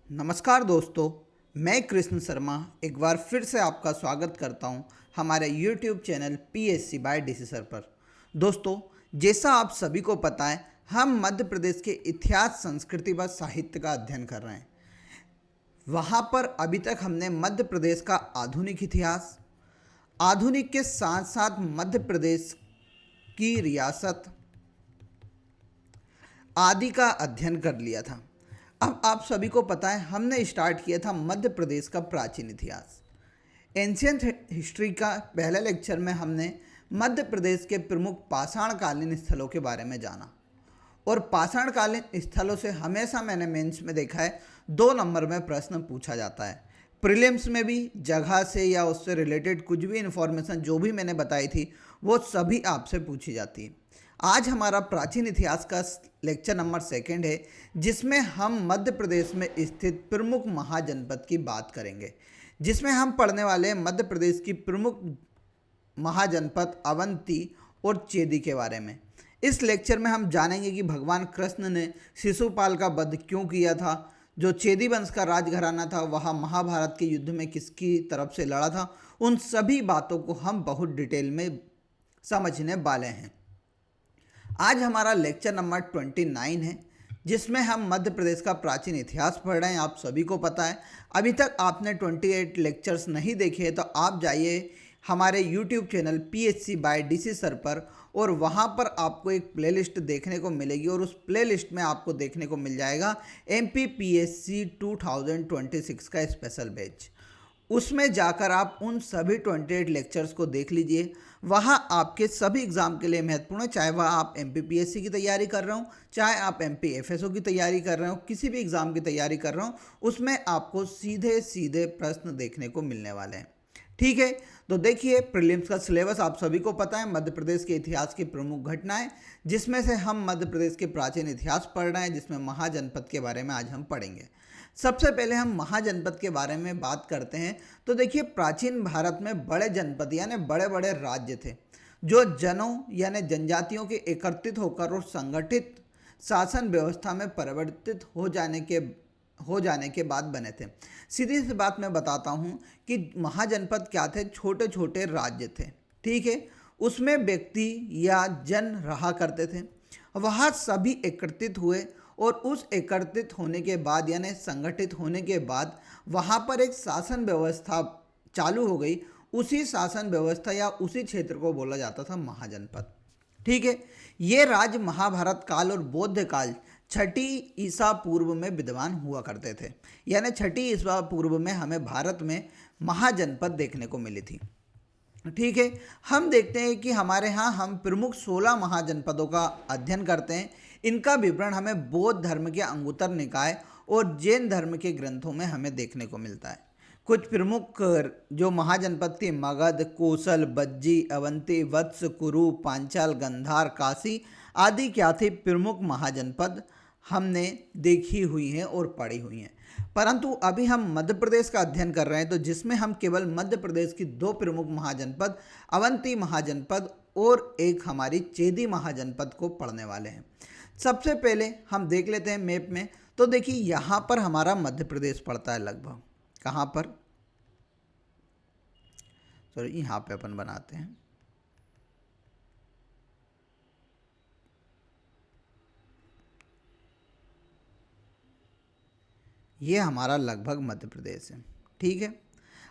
नमस्कार दोस्तों, मैं कृष्ण शर्मा एक बार फिर से आपका स्वागत करता हूं हमारे YouTube channel PSC by DC sir पर। दोस्तों, जैसा आप सभी को पता है, हम मध्य प्रदेश के इतिहास, संस्कृति व साहित्य का अध्ययन कर रहे हैं। वहां पर अभी तक हमने मध्य प्रदेश का आधुनिक इतिहास, आधुनिक के साथ साथ मध्य प्रदेश की रियासत आदि का अध्ययन कर लिया था। अब आप सभी को पता है, हमने स्टार्ट किया था मध्य प्रदेश का प्राचीन इतिहास। एंशियंट हिस्ट्री का पहले लेक्चर में हमने मध्य प्रदेश के प्रमुख पाषाणकालीन स्थलों के बारे में जाना। और पाषाणकालीन स्थलों से हमेशा मैंने मेंस में देखा है 2 नंबर में प्रश्न पूछा जाता है। प्रीलिम्स में भी जगह से या उससे रिलेटेड कुछ भी इन्फॉर्मेशन जो भी मैंने बताई थी वो सभी आपसे पूछी जाती है। आज हमारा प्राचीन इतिहास का लेक्चर नंबर 2 है, जिसमें हम मध्य प्रदेश में स्थित प्रमुख महाजनपद की बात करेंगे, जिसमें हम पढ़ने वाले हैं मध्य प्रदेश की प्रमुख महाजनपद अवंती और चेदी के बारे में। इस लेक्चर में हम जानेंगे कि भगवान कृष्ण ने शिशुपाल का वध क्यों किया था, जो चेदी वंश का राजघराना था वह महाभारत के युद्ध में किसकी तरफ से लड़ा था, उन सभी बातों को हम बहुत डिटेल में समझने वाले हैं। आज हमारा लेक्चर नंबर 29 है, जिसमें हम मध्य प्रदेश का प्राचीन इतिहास पढ़ रहे हैं। आप सभी को पता है, अभी तक आपने 28 लेक्चर्स नहीं देखे तो आप जाइए हमारे YouTube channel PSC by DC sir पर, और वहाँ पर आपको एक प्लेलिस्ट देखने को मिलेगी और उस प्लेलिस्ट में आपको देखने को मिल जाएगा MPPSC 2026 का स्पेशल बैच। उसमें जाकर आप उन सभी 28 लेक्चर्स को देख लीजिए। वहाँ आपके सभी एग्ज़ाम के लिए महत्वपूर्ण है, चाहे वह आप MPPSC की तैयारी कर रहे हो, चाहे आप MPFSO की तैयारी कर रहे हो, किसी भी एग्ज़ाम की तैयारी कर रहे हो, उसमें आपको सीधे सीधे प्रश्न देखने को मिलने वाले हैं। ठीक है, तो देखिए प्रीलिम्स का सिलेबस आप सभी को पता है। मध्य प्रदेश के इतिहास की प्रमुख घटनाएं, जिसमें से हम मध्य प्रदेश के प्राचीन इतिहास पढ़ रहे हैं, जिसमें महाजनपद के बारे में आज हम पढ़ेंगे। सबसे पहले हम महाजनपद के बारे में बात करते हैं। तो देखिए, प्राचीन भारत में बड़े जनपद यानी बड़े बड़े राज्य थे, जो जनों यानी जनजातियों के एकत्रित होकर और संगठित शासन व्यवस्था में परिवर्तित हो जाने के बाद बने थे। सीधी सी बात मैं बताता हूँ कि महाजनपद क्या थे, छोटे छोटे राज्य थे। ठीक है, उसमें व्यक्ति या जन रहा करते थे। वहाँ सभी एकत्रित हुए और उस एकत्रित होने के बाद यानी संगठित होने के बाद वहाँ पर एक शासन व्यवस्था चालू हो गई। उसी शासन व्यवस्था या उसी क्षेत्र को बोला जाता था महाजनपद। ठीक है, ये राज्य महाभारत काल और बौद्ध काल 6ठी ईसा पूर्व में विद्यमान हुआ करते थे। यानी 6ठी ईसा पूर्व में हमें भारत में महाजनपद देखने को मिली थी। ठीक है, हम देखते हैं कि हमारे यहाँ हम प्रमुख 16 महाजनपदों का अध्ययन करते हैं। इनका विवरण हमें बौद्ध धर्म के अंगुत्तर निकाय और जैन धर्म के ग्रंथों में हमें देखने को मिलता है। कुछ प्रमुख जो महाजनपद थी, मगध, कोसल, बज्जी, अवंती, वत्स, कुरु, पांचाल, गंधार, काशी आदि क्या थी प्रमुख महाजनपद हमने देखी हुई हैं और पढ़ी हुई हैं। परंतु अभी हम मध्य प्रदेश का अध्ययन कर रहे हैं, तो जिसमें हम केवल मध्य प्रदेश की 2 प्रमुख महाजनपद अवंती महाजनपद और एक हमारी चेदी महाजनपद को पढ़ने वाले हैं। सबसे पहले हम देख लेते हैं मैप में। तो देखिए, यहाँ पर हमारा मध्य प्रदेश पड़ता है लगभग, कहाँ पर, सॉरी यहाँ पे अपन बनाते हैं। ये हमारा लगभग मध्य प्रदेश है। ठीक है,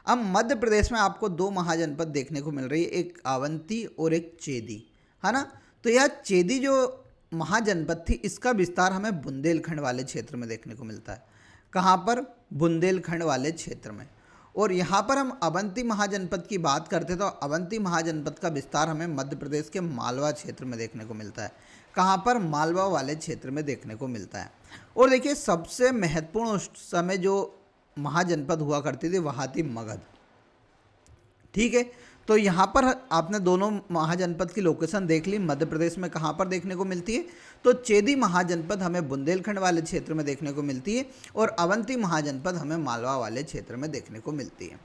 अब मध्य प्रदेश में आपको 2 महाजनपद देखने को मिल रही है, एक अवंती और एक चेदी, है ना। तो यह चेदी जो महाजनपद थी, इसका विस्तार हमें बुंदेलखंड वाले क्षेत्र में देखने को मिलता है। कहाँ पर? बुंदेलखंड वाले क्षेत्र में। और यहाँ पर हम अवंती महाजनपद की बात करते तो अवंती महाजनपद का विस्तार हमें मध्य प्रदेश के मालवा क्षेत्र में देखने को मिलता है। कहाँ पर? मालवा वाले क्षेत्र में देखने को मिलता है। और देखिए, सबसे महत्वपूर्ण उस समय जो महाजनपद हुआ करती थी वहाँ थी मगध। ठीक है, तो यहाँ पर आपने दोनों महाजनपद की लोकेशन देख ली। मध्य प्रदेश में कहाँ पर देखने को मिलती है? तो चेदी महाजनपद हमें बुंदेलखंड वाले क्षेत्र में देखने को मिलती है और अवंती महाजनपद हमें मालवा वाले क्षेत्र में देखने को मिलती है।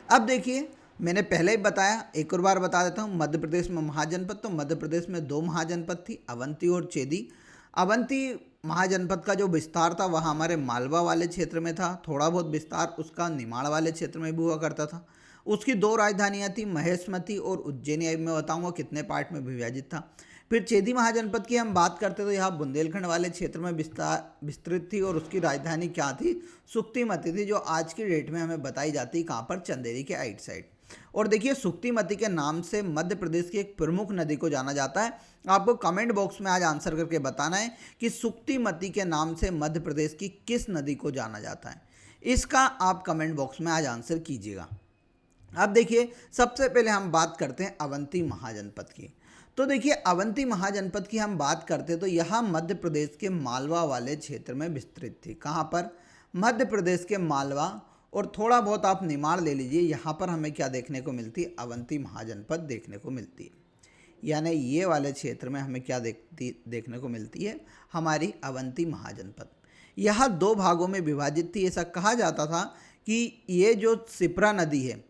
अब देखिए, मैंने पहले ही बताया, एक और बार बता देता हूँ। मध्य प्रदेश में महाजनपद, तो मध्य प्रदेश में 2 महाजनपद थी, अवंती और चेदी। अवंती महाजनपद का जो विस्तार था वह हमारे मालवा वाले क्षेत्र में था, थोड़ा बहुत विस्तार उसका निमाड़ वाले क्षेत्र में भी हुआ करता था। उसकी दो राजधानियाँ थी, महेशमती और उज्जैनी। मैं बताऊंगा कितने पार्ट में विभाजित था। फिर चेदी महाजनपद की हम बात करते तो यहाँ बुंदेलखंड वाले क्षेत्र में विस्तृत थी और उसकी राजधानी क्या थी, सुक्तिमती थी, जो आज की डेट में हमें बताई जाती है कहाँ पर, चंदेरी के आइट साइड। और देखिए सुक्तिमती के नाम से मध्य प्रदेश की एक प्रमुख नदी को जाना जाता है। आपको कमेंट बॉक्स में आज आंसर करके बताना है कि सुक्तिमती के नाम से मध्य प्रदेश की किस नदी को जाना जाता है। इसका आप कमेंट बॉक्स में आज आंसर कीजिएगा। अब देखिए सबसे पहले हम बात करते हैं अवंती महाजनपद की। तो देखिए अवंती महाजनपद की हम बात करते हैं तो यह मध्य प्रदेश के मालवा वाले क्षेत्र में विस्तृत थी। कहाँ पर, मध्य प्रदेश के मालवा, और थोड़ा बहुत आप निमाड़ ले लीजिए, यहाँ पर हमें क्या देखने को मिलती है, अवंती महाजनपद देखने को मिलती है। यानी ये वाले क्षेत्र में हमें क्या देखने को मिलती है, हमारी अवंती महाजनपद। यह दो भागों में विभाजित थी। ऐसा कहा जाता था कि ये जो सिप्रा नदी है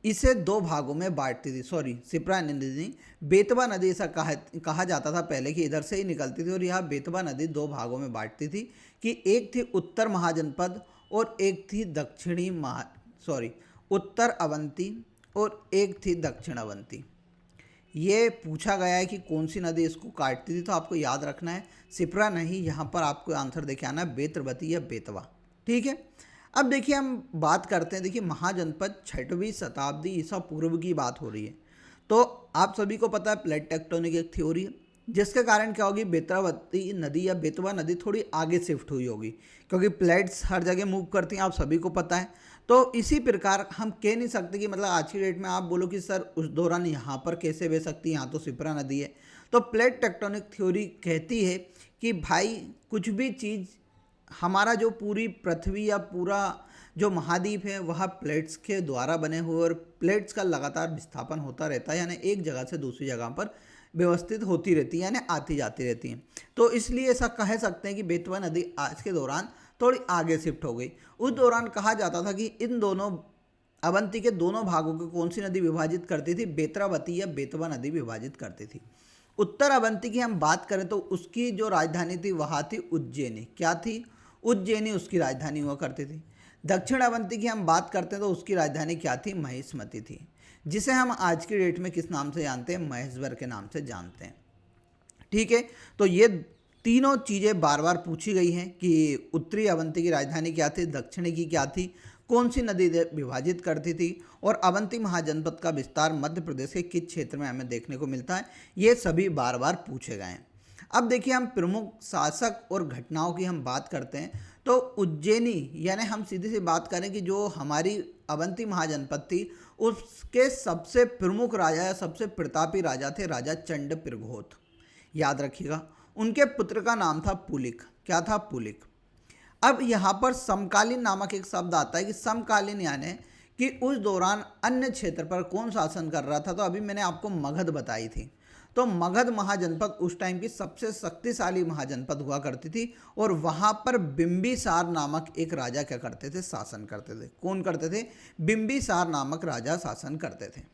इसे दो भागों में बांटती थी। सॉरी, सिप्रा नदी नहीं, बेतवा नदी, ऐसा कहा जाता था पहले कि इधर से ही निकलती थी। और यह बेतवा नदी दो भागों में बांटती थी कि एक थी उत्तर महाजनपद और एक थी उत्तर अवंती और एक थी दक्षिण अवंती। ये पूछा गया है कि कौन सी नदी इसको काटती थी, तो आपको याद रखना है सिप्रा नहीं, यहाँ पर आपको आंसर देके आना है बेतरवती या बेतवा। ठीक है, अब देखिए हम बात करते हैं। देखिए महाजनपद 6वीं शताब्दी ईसा पूर्व की बात हो रही है। तो आप सभी को पता है प्लेट टेक्टोनिक एक थ्योरी है, जिसके कारण क्या होगी, बेतरवती नदी या बेतवा नदी थोड़ी आगे शिफ्ट हुई होगी, क्योंकि प्लेट्स हर जगह मूव करती हैं, आप सभी को पता है। तो इसी प्रकार हम कह नहीं सकते कि मतलब आज की डेट में आप बोलो कि सर उस दौरान यहाँ पर कैसे बह सकती है, यहाँ तो सिप्रा नदी है। तो प्लेट टेक्टोनिक थ्योरी कहती है कि भाई कुछ भी चीज़, हमारा जो पूरी पृथ्वी या पूरा जो महाद्वीप है वह प्लेट्स के द्वारा बने हुए और प्लेट्स का लगातार विस्थापन होता रहता है, यानी एक जगह से दूसरी जगह पर व्यवस्थित होती रहती है, यानी आती जाती रहती हैं। तो इसलिए ऐसा कह सकते हैं कि बेतवा नदी आज के दौरान थोड़ी आगे शिफ्ट हो गई। उस दौरान कहा जाता था कि इन दोनों अवंती के दोनों भागों को कौन सी नदी विभाजित करती थी, बेतरावती या बेतवा नदी विभाजित करती थी। उत्तर अवंती की हम बात करें तो उसकी जो राजधानी थी वह थी उज्जैनी। क्या थी, उज्जैनी उसकी राजधानी हुआ करती थी। दक्षिण अवंती की हम बात करते हैं तो उसकी राजधानी क्या थी, महेशमती थी, जिसे हम आज की डेट में किस नाम से जानते हैं, महेश्वर के नाम से जानते हैं। ठीक है, तो ये तीनों चीज़ें बार बार पूछी गई हैं कि उत्तरी अवंती की राजधानी क्या थी, दक्षिणी की क्या थी, कौन सी नदी विभाजित करती थी, और अवंती महाजनपद का विस्तार मध्य प्रदेश के किस क्षेत्र में हमें देखने को मिलता है, ये सभी बार बार पूछे गए हैं। अब देखिए हम प्रमुख शासक और घटनाओं की हम बात करते हैं तो उज्जैनी, यानी हम सीधी सी बात करें कि जो हमारी अवंती महाजनपद थी उसके सबसे प्रमुख राजा या सबसे प्रतापी राजा थे राजा चंड प्रघोत। याद रखिएगा, उनके पुत्र का नाम था पुलिक। क्या था, पुलिक। अब यहाँ पर समकालीन नामक एक शब्द आता है कि समकालीन यानी कि उस दौरान अन्य क्षेत्र पर कौन शासन कर रहा था। तो अभी मैंने आपको मगध बताई थी, तो मगध महाजनपद उस टाइम की सबसे शक्तिशाली महाजनपद हुआ करती थी और वहाँ पर बिंबिसार नामक एक राजा क्या करते थे, शासन करते थे। कौन करते थे, बिंबिसार नामक राजा शासन करते थे।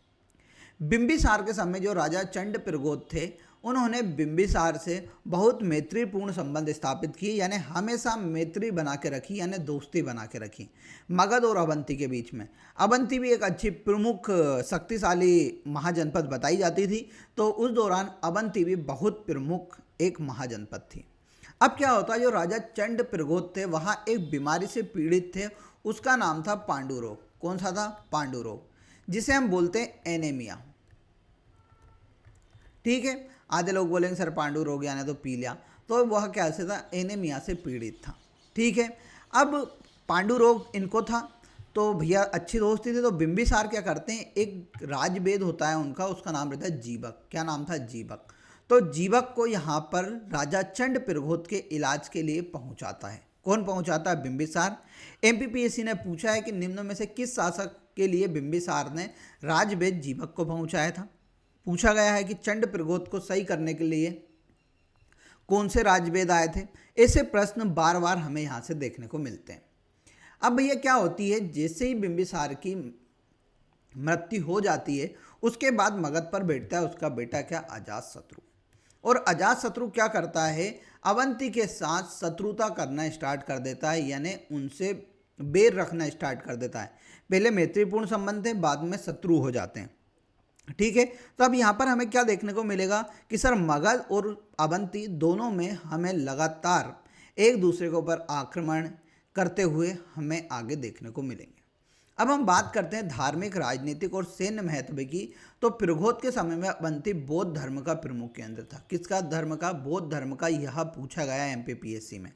बिंबिसार के समय जो राजा चंड प्रघोत थे उन्होंने बिंबिसार से बहुत मैत्रीपूर्ण संबंध स्थापित किए, यानी हमेशा मैत्री बना के रखी, यानी दोस्ती बना के रखी मगध और अवंती के बीच में। अवंती भी एक अच्छी प्रमुख शक्तिशाली महाजनपद बताई जाती थी, तो उस दौरान अवंती भी बहुत प्रमुख एक महाजनपद थी। अब क्या होता है, जो राजा चंड प्रघोत थे वहाँ एक बीमारी से पीड़ित थे, उसका नाम था पांडु रोग। कौन सा था, पांडु रोग, जिसे हम बोलते हैं एनीमिया। ठीक है, आधे लोग बोलेंगे सर पांडु रोग यानी तो पी लिया, तो वह कैसे था, एनीमिया से पीड़ित था। ठीक है, अब पांडु रोग इनको था तो भैया अच्छी दोस्ती थी, तो बिंबिसार क्या करते हैं, एक राजवेद होता है उनका, उसका नाम रहता है जीवक। क्या नाम था, जीवक। तो जीवक को यहाँ पर राजा चंड प्रघोत के इलाज के लिए पहुँचाता है। कौन पहुँचाता है, बिंबिसार। एमपीपीएससी ने पूछा है कि निम्न में से किस शासक के लिए बिंबिसार ने राजवेद जीवक को पहुँचाया था। पूछा गया है कि चंड प्रघोत को सही करने के लिए कौन से राजवेद आए थे। ऐसे प्रश्न बार बार हमें यहाँ से देखने को मिलते हैं। अब भैया क्या होती है, जैसे ही बिंबिसार की मृत्यु हो जाती है उसके बाद मगध पर बैठता है उसका बेटा क्या, अजातशत्रु। और अजातशत्रु क्या करता है, अवंती के साथ शत्रुता करना स्टार्ट कर देता है, यानी उनसे बैर रखना स्टार्ट कर देता है। पहले मैत्रीपूर्ण संबंध थे, बाद में शत्रु हो जाते हैं। ठीक है, तो अब यहाँ पर हमें क्या देखने को मिलेगा कि सर मगध और अवंती दोनों में हमें लगातार एक दूसरे के ऊपर आक्रमण करते हुए हमें आगे देखने को मिलेंगे। अब हम बात करते हैं धार्मिक, राजनीतिक और सैन्य महत्व की। तो प्रगोत के समय में अवंती बौद्ध धर्म का प्रमुख केंद्र था। किसका धर्म का? बौद्ध धर्म का। यह पूछा गया एमपीपीएससी में।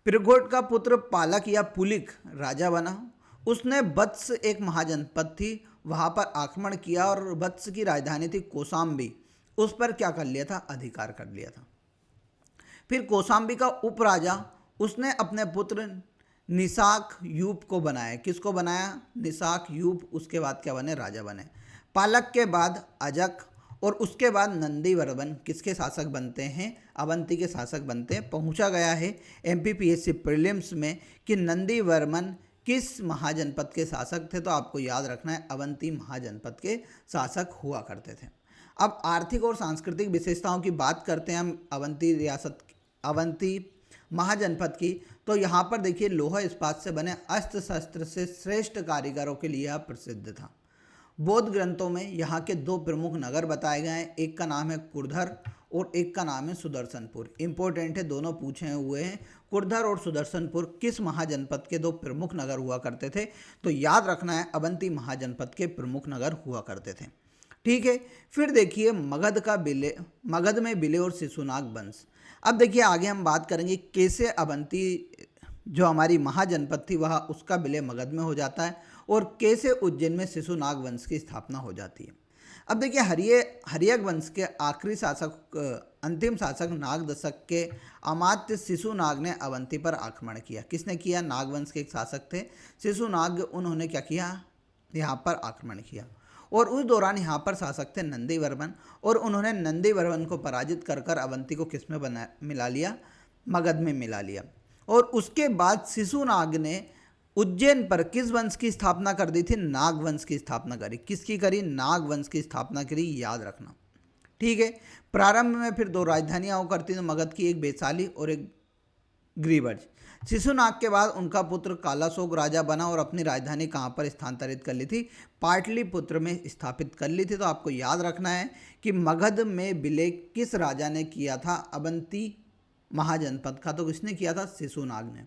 प्रगोट का पुत्र पालक या पुलिक राजा बना। उसने वत्स, एक महाजनपद थी, वहाँ पर आक्रमण किया और वत्स की राजधानी थी कौशाम्बी, उस पर क्या कर लिया था? अधिकार कर लिया था। फिर कौशाम्बी का उपराजा उसने अपने पुत्र निशाक यूप को बनाया। किसको बनाया? निशाक यूप। उसके बाद क्या बने? राजा बने। पालक के बाद अजक और उसके बाद नंदीवर्मन किसके शासक बनते हैं? अवंती के शासक बनते हैं। पहुंचा गया है एमपीपीएससी प्रीलिम्स में कि नंदीवर्मन किस महाजनपद के शासक थे? तो आपको याद रखना है अवंती महाजनपद के शासक हुआ करते थे। अब आर्थिक और सांस्कृतिक विशेषताओं की बात करते हैं हम अवंती रियासत, अवंती महाजनपद की। तो यहाँ पर देखिए लोहा इस्पात से बने अस्त्र शस्त्र से श्रेष्ठ कारीगरों के लिए यह प्रसिद्ध था। बौद्ध ग्रंथों में यहाँ के दो प्रमुख नगर बताए गए हैं, एक का नाम है कुर्धर और एक का नाम है सुदर्शनपुर। इंपॉर्टेंट है, दोनों पूछे हुए हैं। कुर्धर और सुदर्शनपुर किस महाजनपद के दो प्रमुख नगर हुआ करते थे? तो याद रखना है अवंती महाजनपद के प्रमुख नगर हुआ करते थे। ठीक है, फिर देखिए मगध का विलय, मगध में विलय और शिशुनाग वंश। अब देखिए आगे हम बात करेंगे कैसे अवंती जो हमारी महाजनपद थी वह उसका विलय मगध में हो जाता है और कैसे उज्जैन में शिशुनाग वंश की स्थापना हो जाती है। अब देखिए हर्यक वंश के आखिरी शासक, अंतिम शासक नागदशक के अमात्य शिशुनाग ने अवंती पर आक्रमण किया। किसने किया? नागवंश के एक शासक थे शिशुनाग, उन्होंने क्या किया? यहाँ पर आक्रमण किया। और उस दौरान यहाँ पर शासक थे नंदीवर्मन और उन्होंने नंदीवर्मन को पराजित कर कर अवंती को किस में मिला लिया? मगध में मिला लिया। और उसके बाद शिशुनाग ने उज्जैन पर किस वंश की स्थापना कर दी थी? नागवंश की स्थापना करी। किसकी करी? नागवंश की स्थापना करी, याद रखना। ठीक है, प्रारंभ में फिर दो राजधानियां हुआ करती थी मगध की, एक वैशाली और एक ग्रीवर्ज। शिशुनाग के बाद उनका पुत्र कालाशोक राजा बना और अपनी राजधानी कहाँ पर स्थानांतरित कर ली थी? पाटलिपुत्र में स्थापित कर ली थी। तो आपको याद रखना है कि मगध में विलय किस राजा ने किया था? अवंती महाजनपद का। तो किसने किया था? शिशुनाग ने।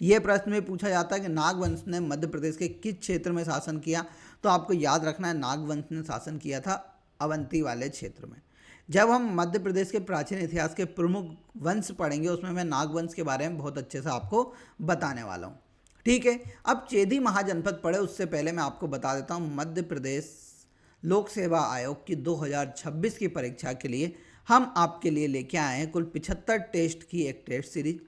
यह प्रश्न में पूछा जाता है कि नागवंश ने मध्य प्रदेश के किस क्षेत्र में शासन किया? तो आपको याद रखना है नागवंश ने शासन किया था अवंती वाले क्षेत्र में। जब हम मध्य प्रदेश के प्राचीन इतिहास के प्रमुख वंश पढ़ेंगे उसमें मैं नागवंश के बारे में बहुत अच्छे से आपको बताने वाला हूँ। ठीक है, अब चेदी महाजनपद पढ़े उससे पहले मैं आपको बता देता हूँ मध्य प्रदेश लोक सेवा आयोग की 2026 की परीक्षा के लिए हम आपके लिए लेके आए हैं कुल 75 टेस्ट की एक टेस्ट सीरीज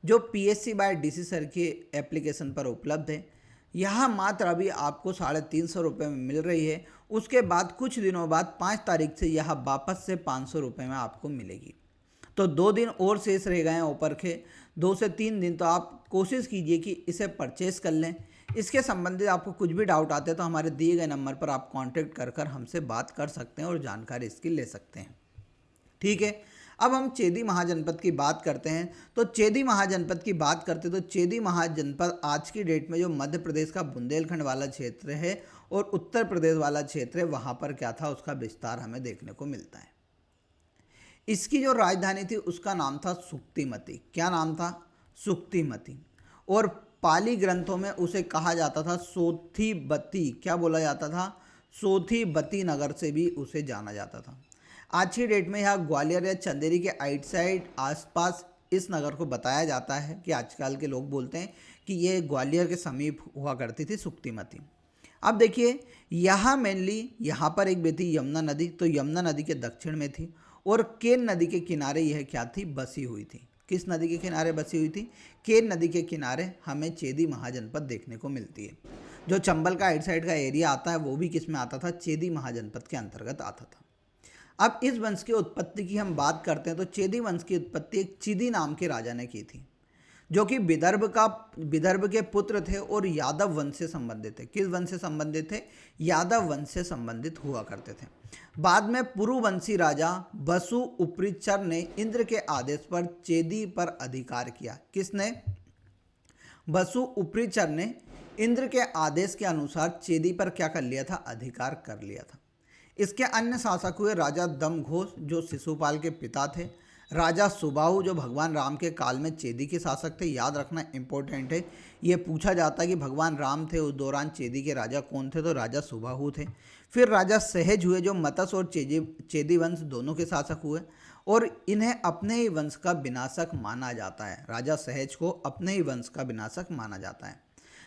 जो पीएससी बाय डीसी सर के एप्लीकेशन पर उपलब्ध है। यह मात्र अभी आपको 350 रुपये में मिल रही है। उसके बाद कुछ दिनों बाद 5 तारीख से यह वापस से 500 रुपये में आपको मिलेगी। तो 2 दिन और शेष रह गए हैं ऊपर के, 2 से 3 दिन। तो आप कोशिश कीजिए कि इसे परचेस कर लें। इसके संबंधित आपको कुछ भी डाउट आते हैं तो हमारे दिए गए नंबर पर आप कांटेक्ट कर हमसे बात कर सकते हैं और जानकारी इसकी ले सकते हैं। ठीक है, अब हम चेदी महाजनपद की बात करते हैं। तो चेदी महाजनपद की बात करते हैं तो चेदी महाजनपद आज की डेट में जो मध्य प्रदेश का बुंदेलखंड वाला क्षेत्र है और उत्तर प्रदेश वाला क्षेत्र है वहाँ पर क्या था? उसका विस्तार हमें देखने को मिलता है। इसकी जो राजधानी थी उसका नाम था सुक्तिमती। क्या नाम था? सुक्तिमती। और पाली ग्रंथों में उसे कहा जाता था सोथीबती। क्या बोला जाता था? सोथीबती नगर से भी उसे जाना जाता था। आज की डेट में यह ग्वालियर या चंदेरी के आउटसाइड आसपास इस नगर को बताया जाता है कि आजकल के लोग बोलते हैं कि ये ग्वालियर के समीप हुआ करती थी सुक्तिमती। अब देखिए यहाँ मेनली यहाँ पर एक बहती यमुना नदी, तो यमुना नदी के दक्षिण में थी और केन नदी के किनारे यह क्या थी? बसी हुई थी। किस नदी के किनारे बसी हुई थी? केन नदी के किनारे हमें चेदी महाजनपद देखने को मिलती है। जो चंबल का आउटसाइड का एरिया आता है वो भी किस में आता था? चेदी महाजनपद के अंतर्गत आता था। अब इस वंश की उत्पत्ति की हम बात करते हैं तो चेदी वंश की उत्पत्ति एक चिदी नाम के राजा ने की थी। जो कि विदर्भ के पुत्र थे और यादव वंश से संबंधित थे। किस वंश से संबंधित थे? यादव वंश से संबंधित हुआ करते थे। बाद में पुरुवंशी राजा बसु उपरिचर ने इंद्र के आदेश पर चेदी पर अधिकार किया। किसने? बसु उपरिचर ने इंद्र के आदेश के अनुसार चेदी पर क्या कर लिया था? अधिकार कर लिया था। इसके अन्य शासक हुए राजा दमघोष जो शिशुपाल के पिता थे, राजा सुबाहु जो भगवान राम के काल में चेदी के शासक थे। याद रखना इंपॉर्टेंट है, ये पूछा जाता है कि भगवान राम थे उस दौरान चेदी के राजा कौन थे, तो राजा सुबाहु थे। फिर राजा सहज हुए जो मत्स्य और चेदी वंश दोनों के शासक हुए और इन्हें अपने ही वंश का विनाशक माना जाता है। राजा सहज को अपने ही वंश का विनाशक माना जाता है।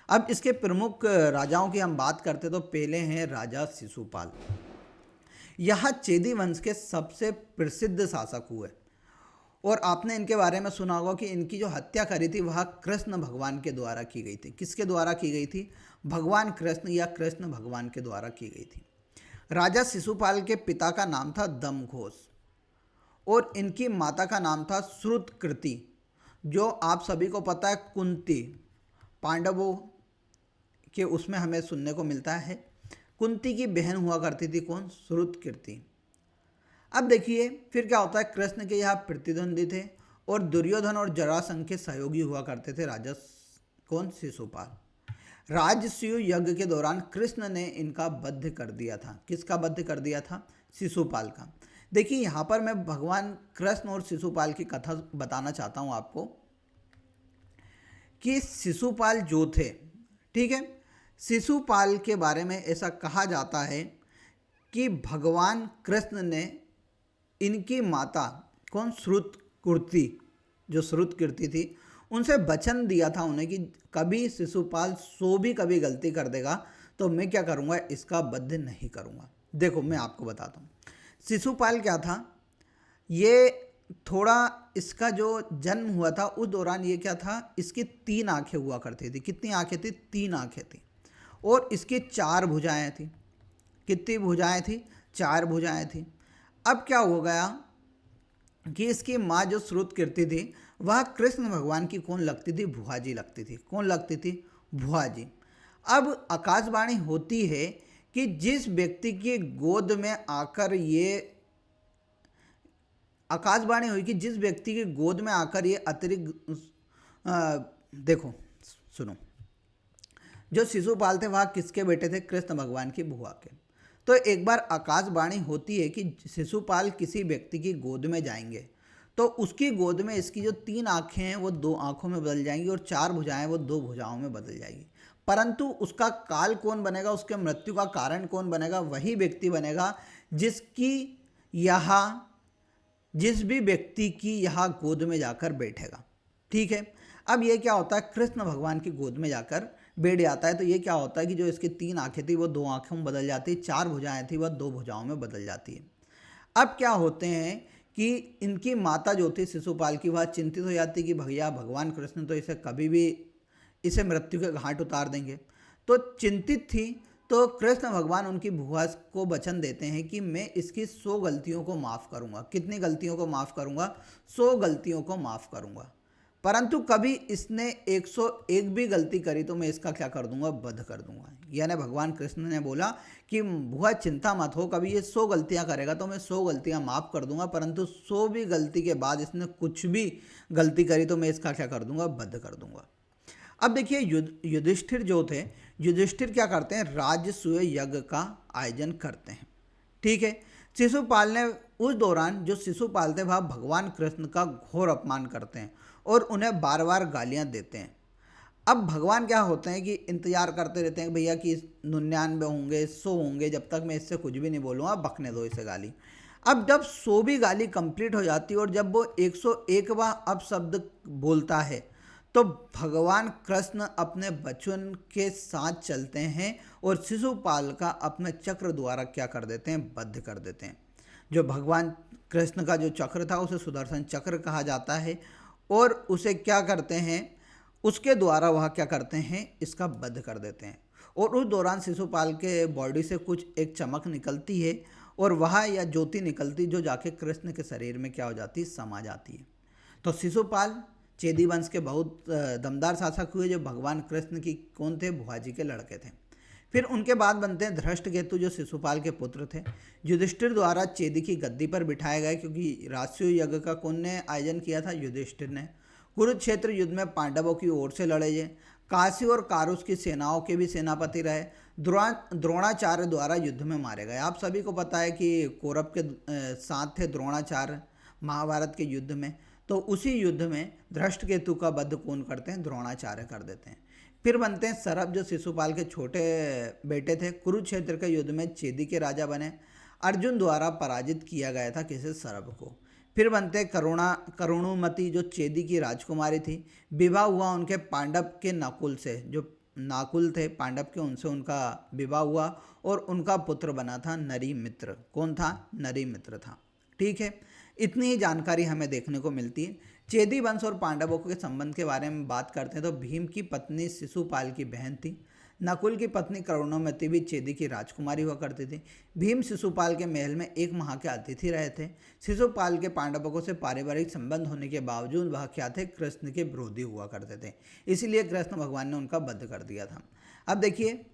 अब इसके प्रमुख राजाओं की हम बात करते तो पहले हैं राजा शिशुपाल। यह चेदी वंश के सबसे प्रसिद्ध शासक हुए और आपने इनके बारे में सुना होगा कि इनकी जो हत्या करी थी वह कृष्ण भगवान के द्वारा की गई थी। किसके द्वारा की गई थी? भगवान कृष्ण या कृष्ण भगवान के द्वारा की गई थी। राजा शिशुपाल के पिता का नाम था दमघोष और इनकी माता का नाम था श्रुतकृति, जो आप सभी को पता है कुंती, पांडवों के उसमें हमें सुनने को मिलता है। कुंती की बहन हुआ करती थी कौन? श्रुतकृति। अब देखिए फिर क्या होता है, कृष्ण के यहाँ प्रतिद्वंदी थे और दुर्योधन और जरासंध के सहयोगी हुआ करते थे राजा कौन? शिशुपाल। राजसूय यज्ञ के दौरान कृष्ण ने इनका वध कर दिया था। किसका वध कर दिया था? शिशुपाल का। देखिए यहाँ पर मैं भगवान कृष्ण और शिशुपाल की कथा बताना चाहता हूँ आपको कि शिशुपाल जो थे, ठीक है, शिशुपाल के बारे में ऐसा कहा जाता है कि भगवान कृष्ण ने इनकी माता कौन? श्रुतकृति, जो श्रुतकृति थी, उनसे वचन दिया था उन्हें कि कभी शिशुपाल भी कभी गलती कर देगा तो मैं क्या करूँगा? इसका वध नहीं करूँगा। देखो मैं आपको बताता हूँ शिशुपाल क्या था। ये थोड़ा इसका जो जन्म हुआ था उस दौरान ये क्या था, इसकी 3 आंखें हुआ करती थी। कितनी आंखें थी? 3 आंखें थी और इसकी 4 भुजाएं थी। कितनी भुजाएं थी? 4 भुजाएं थी। अब क्या हो गया कि इसकी माँ जो श्रुतकृति थी वह कृष्ण भगवान की कौन लगती थी? भुआ जी लगती थी। कौन लगती थी? भुआ जी। अब आकाशवाणी होती है कि जिस व्यक्ति की गोद में आकर ये आकाशवाणी हुई कि जिस व्यक्ति की गोद में आकर ये अतिरिक्त देखो सुनो, जो शिशुपाल थे वह किसके बेटे थे? कृष्ण भगवान की भुआ के। तो एक बार आकाशवाणी होती है कि शिशुपाल किसी व्यक्ति की गोद में जाएंगे तो उसकी गोद में इसकी जो 3 आंखें हैं वो 2 आंखों में बदल जाएंगी और 4 भुजाएं वो 2 भुजाओं में बदल जाएगी। परंतु उसका काल कौन बनेगा? उसके मृत्यु का कारण कौन बनेगा? वही व्यक्ति बनेगा जिस भी व्यक्ति की यहाँ गोद में जाकर बैठेगा। ठीक है। अब ये क्या होता है, कृष्ण भगवान की गोद में जाकर बैठ जाता है तो ये क्या होता है कि जो इसकी 3 आंखें थी वो 2 आंखों में बदल जाती है, 4 भुजाएं थी वह 2 भुजाओं में बदल जाती है। अब क्या होते हैं कि इनकी माता जो थी शिशुपाल की, वह चिंतित हो जाती कि भैया भगवान कृष्ण तो इसे कभी भी इसे मृत्यु के घाट उतार देंगे। तो चिंतित थी तो कृष्ण भगवान उनकी भुआ को वचन देते हैं कि मैं इसकी 100 गलतियों को माफ़ करूँगा। कितनी गलतियों को माफ़ करूँगा? 100 गलतियों को माफ़ करूँगा। परंतु कभी इसने 101 भी गलती करी तो मैं इसका क्या कर दूंगा? वध कर दूंगा। यानी भगवान कृष्ण ने बोला कि भुआ चिंता मत हो, कभी ये 100 गलतियां करेगा तो मैं 100 गलतियां माफ़ कर दूंगा, परंतु 100 भी गलती के बाद इसने कुछ भी गलती करी तो मैं इसका क्या कर दूंगा? वध कर दूंगा। अब देखिए युधिष्ठिर जो थे, युधिष्ठिर क्या करते हैं? राजसूय यज्ञ का आयोजन करते हैं। ठीक है। शिशुपाल ने उस दौरान जो शिशुपाल थे वह भगवान कृष्ण का घोर अपमान करते हैं और उन्हें बार बार गालियां देते हैं। अब भगवान क्या होते हैं कि इंतजार करते रहते हैं कि भैया कि 99 होंगे, 100 होंगे, जब तक मैं इससे कुछ भी नहीं बोलूँगा बकने दो इसे गाली। अब जब 100 भी गाली कंप्लीट हो जाती है और जब वो 101वां अपशब्द बोलता है तो भगवान कृष्ण अपने वचन के साथ चलते हैं और शिशुपाल का अपने चक्र द्वारा क्या कर देते हैं? वध कर देते हैं। जो भगवान कृष्ण का जो चक्र था उसे सुदर्शन चक्र कहा जाता है और उसे क्या करते हैं? उसके द्वारा वह क्या करते हैं? इसका वध कर देते हैं। और उस दौरान शिशुपाल के बॉडी से कुछ एक चमक निकलती है और वह या ज्योति निकलती जो जाके कृष्ण के शरीर में क्या हो जाती? समा जाती है। तो शिशुपाल चेदी वंश के बहुत दमदार शासक हुए जो भगवान कृष्ण की कौन थे, भुआजी के लड़के थे। फिर उनके बाद बनते हैं धृष्टकेतु जो शिशुपाल के पुत्र थे। युधिष्ठिर द्वारा चेदी की गद्दी पर बिठाए गए क्योंकि राष्ट्रीय यज्ञ का कौन ने आयोजन किया था, युधिष्ठिर ने। कुरुक्षेत्र युद्ध में पांडवों की ओर से लड़े ये। काशी और कारुस की सेनाओं के भी सेनापति रहे। द्रोणाचार्य द्वारा युद्ध में मारे गए। आप सभी को पता है कि कौरव के साथ थे द्रोणाचार्य महाभारत के युद्ध में, तो उसी युद्ध में धृष्टकेतु का वध कौन करते हैं, द्रोणाचार्य कर देते हैं। फिर बनते हैं सरभ जो शिशुपाल के छोटे बेटे थे। कुरुक्षेत्र के युद्ध में चेदी के राजा बने। अर्जुन द्वारा पराजित किया गया था किसे, सरभ को। फिर बनते हैं करुणुमति जो चेदी की राजकुमारी थी। विवाह हुआ उनके पांडव के नकुल से, जो नाकुल थे पांडव के, उनसे उनका विवाह हुआ और उनका पुत्र बना था नरीमित्र। कौन था, नरीमित्र था। ठीक है, इतनी ही जानकारी हमें देखने को मिलती है। चेदी वंश और पांडवों के संबंध के बारे में बात करते हैं तो भीम की पत्नी शिशुपाल की बहन थी। नकुल की पत्नी करुणामति भी चेदी की राजकुमारी हुआ करती थी। भीम शिशुपाल के महल में 1 माह के अतिथि रहे थे। शिशुपाल के पांडवों से पारिवारिक संबंध होने के बावजूद वह क्या थे, कृष्ण के विरोधी हुआ करते थे, इसलिए कृष्ण भगवान ने उनका वध कर दिया था। अब देखिए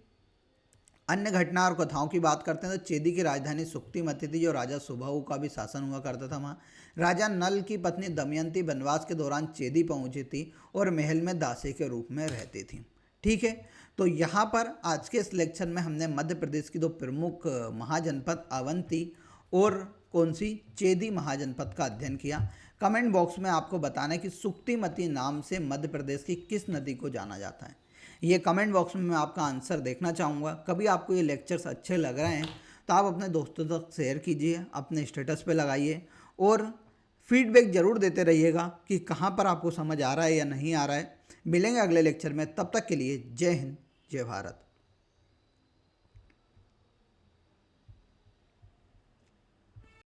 अन्य घटना और कथाओं की बात करते हैं तो चेदी की राजधानी सुक्तिमती थी जो राजा सुबाहु का भी शासन हुआ करता था वहाँ। राजा नल की पत्नी दमयंती वनवास के दौरान चेदी पहुंची थी और महल में दासी के रूप में रहती थी। ठीक है, तो यहाँ पर आज के इस लेक्चर में हमने मध्य प्रदेश की 2 प्रमुख महाजनपद अवंती और कौन सी, चेदी महाजनपद का अध्ययन किया। कमेंट बॉक्स में आपको बताना है कि सुक्तिमती नाम से मध्य प्रदेश की किस नदी को जाना जाता है। ये कमेंट बॉक्स में मैं आपका आंसर देखना चाहूँगा। कभी आपको ये लेक्चर्स अच्छे लग रहे हैं तो आप अपने दोस्तों तक शेयर कीजिए, अपने स्टेटस पे लगाइए और फीडबैक ज़रूर देते रहिएगा कि कहाँ पर आपको समझ आ रहा है या नहीं आ रहा है। मिलेंगे अगले लेक्चर में, तब तक के लिए जय हिंद, जय भारत।